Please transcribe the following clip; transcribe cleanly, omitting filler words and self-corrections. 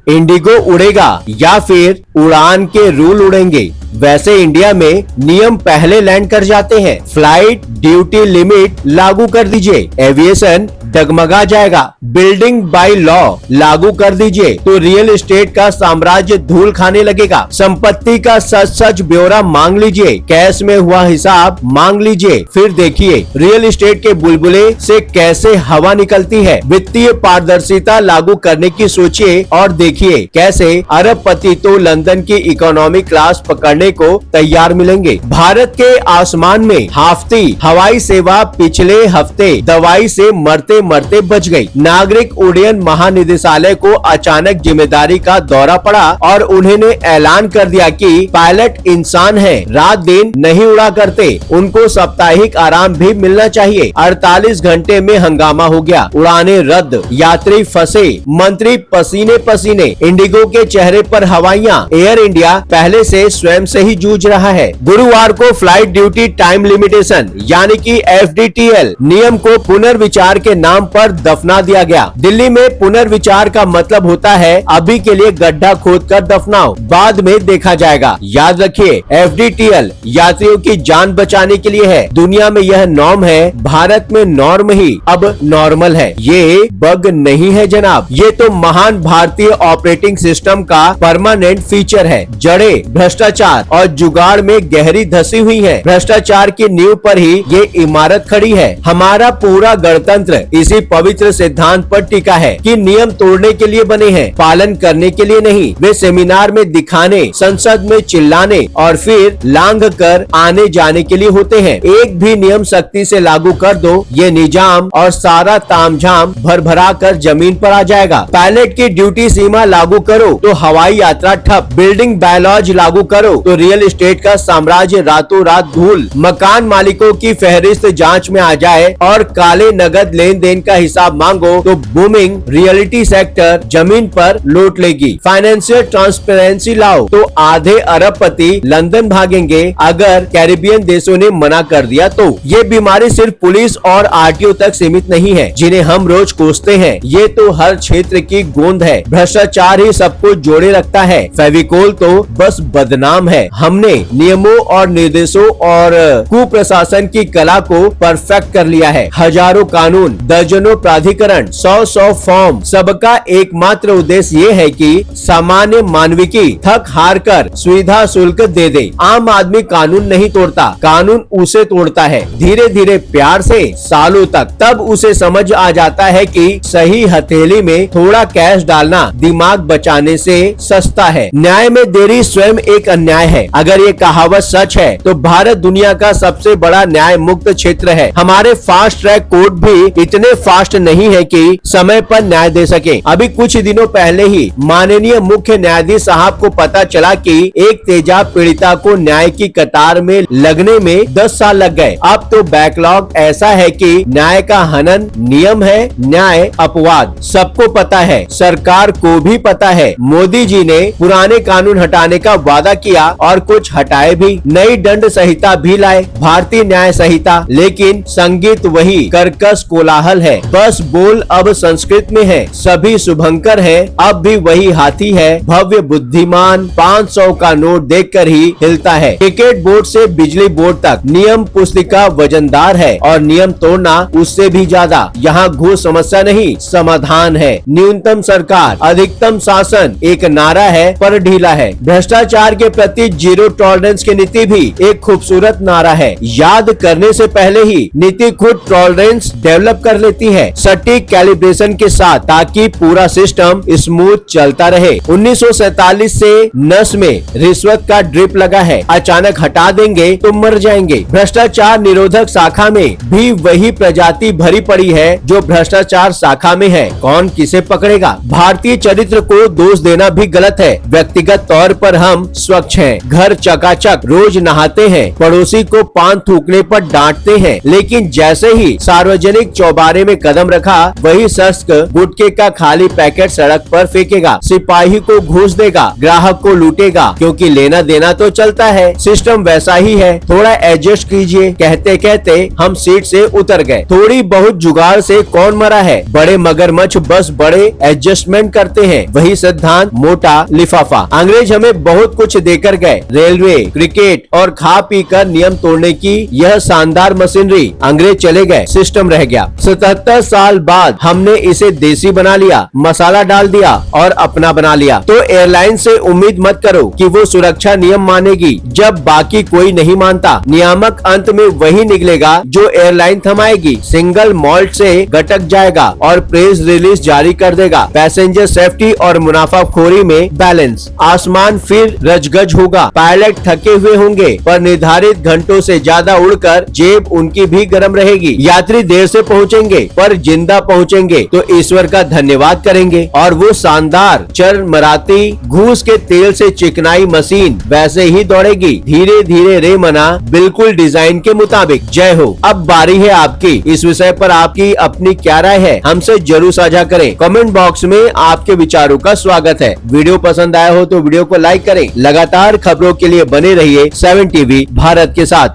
Indigo उड़ेगा या फिर उड़ान के रूल उड़ेंगे? वैसे इंडिया में नियम पहले लैंड कर जाते हैं। फ्लाइट ड्यूटी लिमिट लागू कर दीजिए, एविएशन डगमगा जाएगा। बिल्डिंग बाय लॉ लागू कर दीजिए तो रियल एस्टेट का साम्राज्य धूल खाने लगेगा। संपत्ति का सच सच ब्यौरा मांग लीजिए, कैश में हुआ हिसाब मांग लीजिए, फिर देखिए रियल एस्टेट के बुलबुले से कैसे हवा निकलती है। वित्तीय पारदर्शिता लागू करने की सोचिए और देखिए कैसे अरबपति तो लंदन की इकोनॉमी क्लास पकड़ने को तैयार मिलेंगे। भारत के आसमान में हाफती हवाई सेवा पिछले हफ्ते दवाई से मरते मरते बच गई। नागरिक उड्डयन महानिदेशालय को अचानक जिम्मेदारी का दौरा पड़ा और उन्होंने ऐलान कर दिया कि पायलट इंसान है, रात दिन नहीं उड़ा करते, उनको साप्ताहिक आराम भी मिलना चाहिए। 48 घंटे में हंगामा हो गया, उड़ानें रद्द, यात्री फंसे, मंत्री पसीने पसीने। इंडिगो के चेहरे पर हवाइयां। एयर इंडिया पहले से स्वयं से ही जूझ रहा है। गुरुवार को फ्लाइट ड्यूटी टाइम लिमिटेशन यानी कि FDTL नियम को पुनर्विचार के नाम पर दफना दिया गया। दिल्ली में पुनर्विचार का मतलब होता है अभी के लिए गड्ढा खोदकर दफनाओ, बाद में देखा जाएगा। याद रखिए FDTL यात्रियों की जान बचाने के लिए है। दुनिया में यह नॉर्म है, भारत में नॉर्म ही अब नॉर्मल है। ये बग नहीं है जनाब, ये तो महान भारतीय ऑपरेटिंग सिस्टम का परमानेंट फीचर है। जड़ें भ्रष्टाचार और जुगाड़ में गहरी धसी हुई है। भ्रष्टाचार की नींव पर ही ये इमारत खड़ी है। हमारा पूरा गणतंत्र इसी पवित्र सिद्धांत पर टिका है कि नियम तोड़ने के लिए बने हैं, पालन करने के लिए नहीं। वे सेमिनार में दिखाने, संसद में चिल्लाने और फिर लांघ कर आने जाने के लिए होते हैं। एक भी नियम सख्ती से लागू कर दो, ये निजाम और सारा तामझाम भरभरा कर जमीन पर आ जाएगा। पायलट की ड्यूटी सीमा लागू करो तो हवाई यात्रा ठप, बिल्डिंग बायलॉज लागू करो तो रियल एस्टेट का साम्राज्य रातों रात धूल, मकान मालिकों की फहरिस्त जांच में आ जाए और काले नगद लेन देन का हिसाब मांगो तो बूमिंग रियलिटी सेक्टर जमीन पर लौट लेगी। फाइनेंशियल ट्रांसपेरेंसी लाओ तो आधे अरबपति लंदन भागेंगे। अगर कैरिबियन देशों ने मना कर दिया तो ये बीमारी सिर्फ पुलिस और RTO तक सीमित नहीं है जिन्हें हम रोज कोसते हैं, ये तो हर क्षेत्र की गोंद है। भ्रष्टाचार ही सबको जोड़े रखता है, फेविकोल तो बस बदनाम है। हमने नियमों और निर्देशों और कुप्रशासन की कला को परफेक्ट कर लिया है। हजारों कानून, दर्जनों प्राधिकरण, 100 फॉर्म, सबका एकमात्र उद्देश्य ये है कि सामान्य मानविकी थक हार कर सुविधा शुल्क दे दे। आम आदमी कानून नहीं तोड़ता, कानून उसे तोड़ता है, धीरे धीरे प्यार से सालों तक। तब उसे समझ आ जाता है कि सही हथेली में थोड़ा कैश डालना दिमाग बचाने से सस्ता है। न्याय में देरी स्वयं एक अन्याय है। अगर ये कहावत सच है तो भारत दुनिया का सबसे बड़ा न्याय मुक्त क्षेत्र है। हमारे फास्ट ट्रैक कोर्ट भी इतने फास्ट नहीं है कि समय पर न्याय दे सके। अभी कुछ दिनों पहले ही माननीय मुख्य न्यायाधीश साहब को पता चला कि एक तेजाब पीड़िता को न्याय की कतार में लगने में 10 साल लग गए। अब तो बैकलॉग ऐसा है कि न्याय का हनन नियम है, न्याय अपवाद। सबको पता है, सरकार को भी पता है। मोदी जी ने पुराने कानून हटाने का वादा किया और कुछ हटाए भी। नई दंड संहिता भी लाए, भारतीय न्याय संहिता, लेकिन संगीत वही कर्कश कोलाहल है। बस बोल अब संस्कृत में है। सभी शुभंकर है, अब भी वही हाथी है। भव्य बुद्धिमान 500 का नोट देखकर ही हिलता है। टिकट बोर्ड से बिजली बोर्ड तक नियम पुस्तिका वजनदार है और नियम तोड़ना उससे भी ज्यादा। यहाँ घूस समस्या नहीं, समाधान है। न्यूनतम सरकार, अधिकतम शासन एक नारा है पर ढीला है। भ्रष्टाचार के प्रति जीरो टॉलरेंस की नीति भी एक खूबसूरत नारा है। याद करने से पहले ही नीति खुद टॉलरेंस डेवलप कर लेती है, सटीक कैलिब्रेशन के साथ, ताकि पूरा सिस्टम स्मूथ चलता रहे। 1947 से नस में रिश्वत का ड्रिप लगा है, अचानक हटा देंगे तो मर जाएंगे। भ्रष्टाचार निरोधक शाखा में भी वही प्रजाति भरी पड़ी है जो भ्रष्टाचार शाखा में है। कौन किसे पकड़ेगा? भारतीय चरित्र को दोष देना भी गलत है। व्यक्तिगत तौर पर हम स्वच्छ हैं, घर चकाचक, रोज नहाते हैं, पड़ोसी को पान थूकने पर डांटते हैं, लेकिन जैसे ही सार्वजनिक चौबारे किनारे में कदम रखा वही शख्स गुटखे का खाली पैकेट सड़क पर फेंकेगा, सिपाही को घूस देगा, ग्राहक को लूटेगा, क्योंकि लेना देना तो चलता है। सिस्टम वैसा ही है, थोड़ा एडजस्ट कीजिए। कहते कहते हम सीट से उतर गए। थोड़ी बहुत जुगाड़ से कौन मरा है, बड़े मगरमच्छ बस बड़े एडजस्टमेंट करते हैं, वही सिद्धांत मोटा लिफाफा। अंग्रेज हमें बहुत कुछ देकर गए, रेलवे, क्रिकेट और खा पी कर नियम तोड़ने की यह शानदार मशीनरी। अंग्रेज चले गए, सिस्टम रह गया। 77 साल बाद हमने इसे देसी बना लिया, मसाला डाल दिया और अपना बना लिया। तो एयरलाइन से उम्मीद मत करो कि वो सुरक्षा नियम मानेगी जब बाकी कोई नहीं मानता। नियामक अंत में वही निकलेगा जो एयरलाइन थमाएगी, सिंगल मॉल्ट से गटक जाएगा और प्रेस रिलीज जारी कर देगा। पैसेंजर सेफ्टी और मुनाफाखोरी में बैलेंस। आसमान फिर रजगज होगा, पायलट थके हुए होंगे पर निर्धारित घंटों से ज्यादा उड़कर जेब उनकी भी गर्म रहेगी। यात्री देर से पहुंचेंगे पर जिंदा पहुंचेंगे तो ईश्वर का धन्यवाद करेंगे। और वो शानदार चरमराती घूस के तेल से चिकनाई मशीन वैसे ही दौड़ेगी, धीरे धीरे रे मना, बिल्कुल डिजाइन के मुताबिक। जय हो। अब बारी है आपकी, इस विषय पर आपकी अपनी क्या राय है हमसे जरूर साझा करें। कमेंट बॉक्स में आपके विचारों का स्वागत है। वीडियो पसंद आया हो तो वीडियो को लाइक करें। लगातार खबरों के लिए बने रहिए 7 टीवी भारत के साथ।